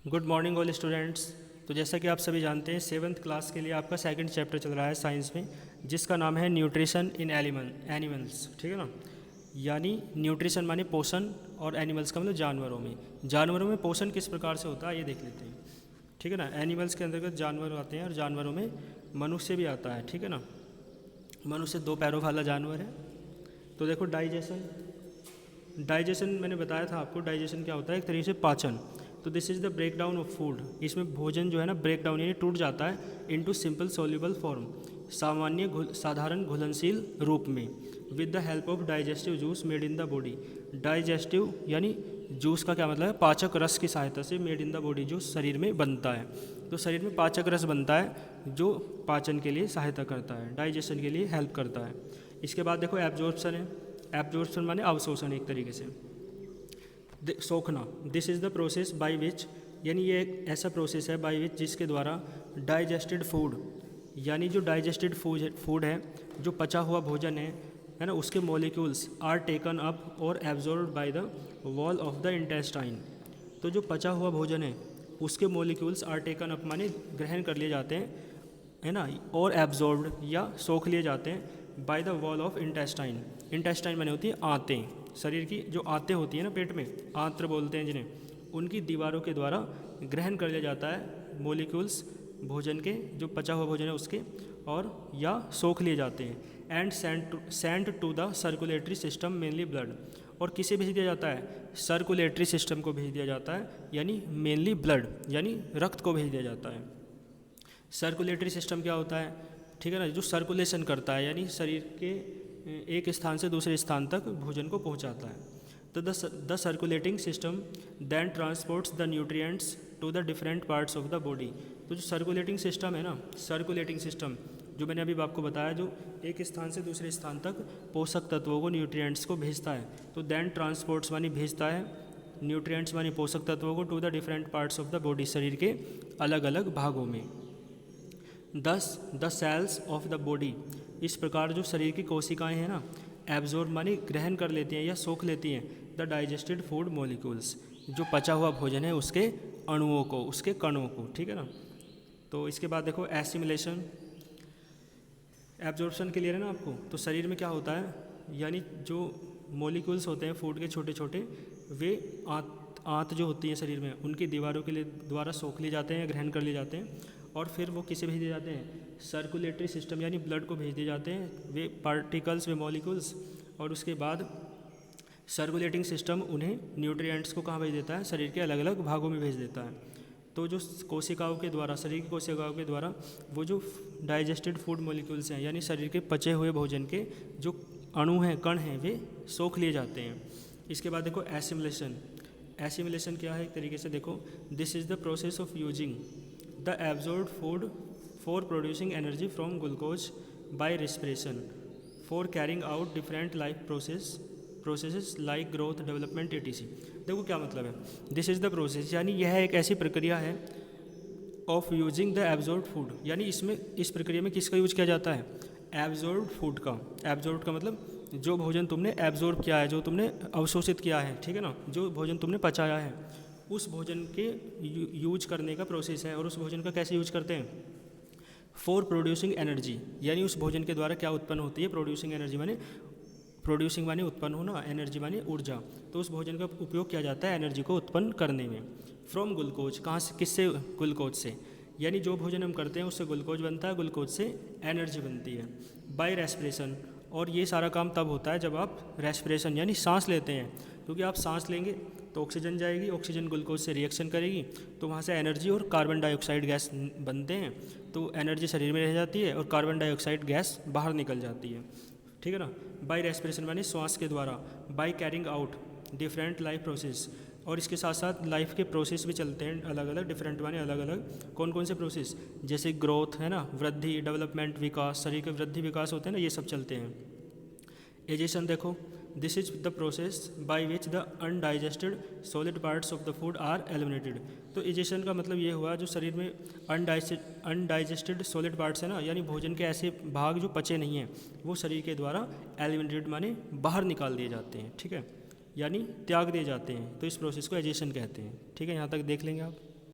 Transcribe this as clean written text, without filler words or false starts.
Good morning all students. तो जैसा कि आप सभी जानते हैं 7th क्लास के लिए आपका सेकंड चैप्टर चल रहा है साइंस में, जिसका नाम है न्यूट्रिशन इन एनिमल्स। ठीक है ना। यानी न्यूट्रिशन माने पोषण और एनिमल्स का मतलब जानवरों में। जानवरों में पोषण किस प्रकार से होता है ये देख लेते हैं। ठीक है ना। एनिमल्स के अंतर्गत जानवर आते हैं और जानवरों में मनुष्य भी आता है। ठीक है ना। मनुष्य 2 पैरों वाला जानवर है। तो देखो डाइजेशन मैंने बताया था आपको। डाइजेशन क्या होता है? एक तरीके से पाचन। तो this is the break down of food. इसमें भोजन जो है ना ब्रेक डाउन यानी टूट जाता है इनटू सिंपल सोल्यूबल फॉर्म, साधारण घुलनशील रूप में, with the help of digestive juice made in the body. Digestive यानी जूस का क्या मतलब है? पाचक रस की सहायता से मेड इन द बॉडी, जो शरीर में बनता है। तो शरीर में पाचक रस बनता है जो पाचन के लिए सहायता करता है, डाइजेशन के लिए हेल्प करता है। इसके बाद देखो एब्जॉर्प्शन है। एब्जॉर्प्शन माने अवशोषण एक तरीके से, सोखना। This is the process by which, यानी ये एक ऐसा प्रोसेस है बाय विच जिसके द्वारा डाइजेस्टेड फूड, यानी जो डाइजेस्टेड फूड है, जो पचा हुआ भोजन है ना, उसके मॉलिक्यूल्स आर टेकन अप और absorbed by the wall of the intestine. तो जो पचा हुआ भोजन है उसके मॉलिक्यूल्स आर टेकन अप माने ग्रहण कर लिए जाते हैं, है ना, और एब्जॉर्ब्ड या सोख लिए जाते हैं by the wall of intestine. Intestine माने होती है आंतें, शरीर की जो आंतें होती है ना पेट में, आंत्र बोलते हैं जिन्हें, उनकी दीवारों के द्वारा ग्रहण कर लिया जाता है मॉलिक्यूल्स भोजन के, जो पचा हुआ भोजन है उसके, और या सोख लिए जाते हैं। And sent to the circulatory system mainly blood. और किसे भेज दिया जाता है? सर्कुलेटरी सिस्टम को भेज दिया जाता है, यानी मेनली ब्लड यानी रक्त को भेज दिया जाता है। सर्कुलेटरी सिस्टम क्या होता है? ठीक है ना, जो सर्कुलेशन करता है, यानी शरीर के एक स्थान से दूसरे स्थान तक भोजन को पहुंचाता है। तो the circulating system then transports the nutrients to the different parts of the body. तो जो सर्कुलेटिंग सिस्टम है ना, सर्कुलेटिंग सिस्टम जो मैंने अभी आपको बताया, जो एक स्थान से दूसरे स्थान तक पोषक तत्वों को, न्यूट्रिएंट्स को भेजता है। तो देन ट्रांसपोर्ट्स मानी भेजता है, न्यूट्रिएंट्स मानी पोषक तत्वों को, to the different parts of the body, शरीर के अलग अलग भागों में। The cells of the body, इस प्रकार जो शरीर की कोशिकाएं हैं ना, एब्जॉर्ब मानी ग्रहण कर लेती हैं या सोख लेती हैं द डाइजेस्टेड फूड मॉलिक्यूल्स, जो पचा हुआ भोजन है उसके अणुओं को, उसके कणों को। ठीक है ना। तो इसके बाद देखो एसिमिलेशन। एब्जॉर्प्शन क्लियर है ना आपको? तो शरीर में क्या होता है, यानी जो मॉलिक्यूल्स होते हैं फूड के छोटे छोटे, वे आंत जो होती है शरीर में, उनकी दीवारों के लिए द्वारा सोख लिए जाते हैं, ग्रहण कर लिए जाते हैं, और फिर वो किसे भेज दिए जाते हैं? सर्कुलेटरी सिस्टम यानी ब्लड को भेज दिए जाते हैं, वे पार्टिकल्स, वे मॉलिक्यूल्स। और उसके बाद सर्कुलेटिंग सिस्टम उन्हें न्यूट्रिएंट्स को कहाँ भेज देता है? शरीर के अलग अलग भागों में भेज देता है। तो जो कोशिकाओं के द्वारा, शरीर की कोशिकाओं के द्वारा वो जो डाइजेस्टेड फूड मॉलिक्यूल्स हैं, यानी शरीर के पचे हुए भोजन के जो अणु हैं, कण हैं, वे सोख लिए जाते हैं। इसके बाद देखो एसिमिलेशन। एसिमिलेशन क्या है? एक तरीके से देखो, this is the process of using the absorbed food for producing energy from glucose by respiration for carrying out different life processes like growth, development, ETC. देखो क्या मतलब है, दिस इज़ द प्रोसेस, यानी यह एक ऐसी प्रक्रिया है of using the absorbed food, यानी इसमें, इस प्रक्रिया में किसका यूज किया जाता है? एब्जॉर्ब्ड फूड का। एब्जॉर्ब्ड का मतलब जो भोजन तुमने एब्जॉर्ब किया है, जो तुमने अवशोषित किया है, ठीक है ना, जो भोजन तुमने पचाया है, उस भोजन के यूज करने का प्रोसेस है। और उस भोजन का कैसे यूज करते हैं? फॉर प्रोड्यूसिंग एनर्जी, यानी उस भोजन के द्वारा क्या उत्पन्न होती है? प्रोड्यूसिंग एनर्जी माने, प्रोड्यूसिंग माने उत्पन्न होना, एनर्जी माने ऊर्जा। तो उस भोजन का उपयोग किया जाता है एनर्जी को उत्पन्न करने में। फ्रॉम ग्लूकोज, कहाँ से, किससे? ग्लूकोज से, यानी जो भोजन हम करते हैं उससे ग्लूकोज बनता है, ग्लूकोज से एनर्जी बनती है। बाय रेस्पिरेशन, और ये सारा काम तब होता है जब आप रेस्पिरेशन यानी सांस लेते हैं, क्योंकि आप सांस लेंगे तो ऑक्सीजन जाएगी, ऑक्सीजन ग्लूकोज से रिएक्शन करेगी, तो वहाँ से एनर्जी और कार्बन डाइऑक्साइड गैस बनते हैं। तो एनर्जी शरीर में रह जाती है और कार्बन डाइऑक्साइड गैस बाहर निकल जाती है। ठीक है ना। बाय रेस्पिरेशन माने श्वास के द्वारा। By carrying out different life process, और इसके साथ साथ लाइफ के प्रोसेस भी चलते हैं अलग अलग, डिफरेंट माने अलग अलग। कौन कौन से प्रोसेस? जैसे ग्रोथ है ना, वृद्धि, डेवलपमेंट, विकास, शरीर के वृद्धि विकास होते हैं ना, ये सब चलते हैं। एजेशन देखो, this is the process by which the undigested solid parts of the food are eliminated. तो एजेशन का मतलब ये हुआ, जो शरीर में अनडाइजेस्टेड सॉलिड पार्ट्स है ना, यानी भोजन के ऐसे भाग जो पचे नहीं हैं, वो शरीर के द्वारा एलिमिनेटेड माने बाहर निकाल दिए जाते हैं। ठीक है, यानी त्याग दिए जाते हैं। तो इस प्रोसेस को एजेशन कहते हैं। ठीक है, यहाँ तक देख लेंगे आप।